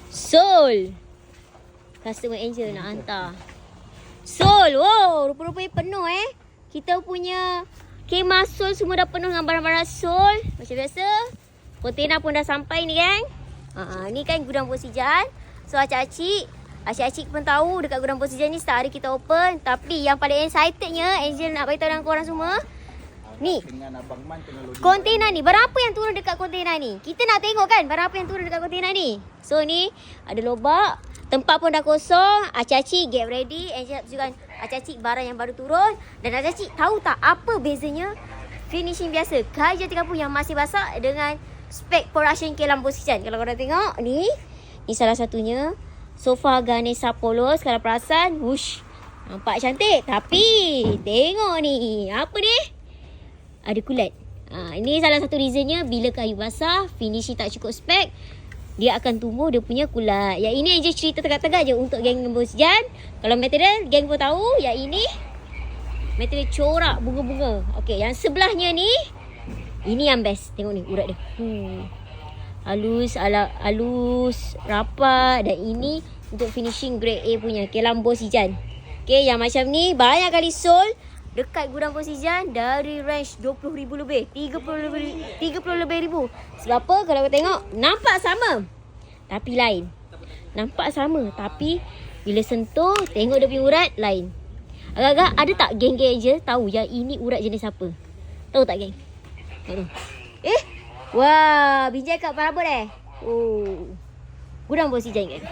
Sol. Customer Angel nak hantar. Sol. Wow, rupa-rupanya penuh Kita punya kemah Sol semua dah penuh dengan barang-barang Sol. Macam biasa. Kontena pun dah sampai ni kan. Ni kan gudang Posijan. So acik-acik pun tahu dekat gudang Posijan ni setiap hari kita open. Tapi yang paling excitednya Angel nak beritahu dengan korang semua. Ni kontena ni, barang apa yang turun dekat kontena ni? Kita nak tengok kan barang apa yang turun dekat kontena ni. So ni ada lobak, tempat pun dah kosong. Acik-acik get ready. Angel tunjukkan acik-acik barang yang baru turun. Dan acik-acik tahu tak apa bezanya finishing biasa KJ30 yang masih basah dengan spek production Kelam Posijan. Kalau korang tengok ni salah satunya. Sofa Ganesha Polos. Kalau perasan, wush, nampak cantik. Tapi tengok ni, apa ni? Ada kulat. Ini salah satu reasonnya bila kayu basah, finishing tak cukup spek, dia akan tumbuh dia punya kulat. Yang ini Angel cerita tegak-tegak je untuk geng Posijan. Kalau material, geng pun tahu. Yang ini material corak bunga-bunga. Okey, yang sebelahnya ni, ini yang best. Tengok ni urat dia. Halus, rapat. Dan ini untuk finishing grade A punya Kelam Posijan. Okey, yang macam ni banyak kali sold dekat gudang Posijan dari range 20,000 lebih, 30 lebih ribu. Sebab apa? Kalau kau tengok, nampak sama tapi lain. Nampak sama tapi bila sentuh, tengok dia punya urat lain. Agak-agak ada tak geng-geng je tahu yang ini urat jenis apa? Tahu tak geng? Wah, Binjai kat Parabot Oh, gudang Posijan kan?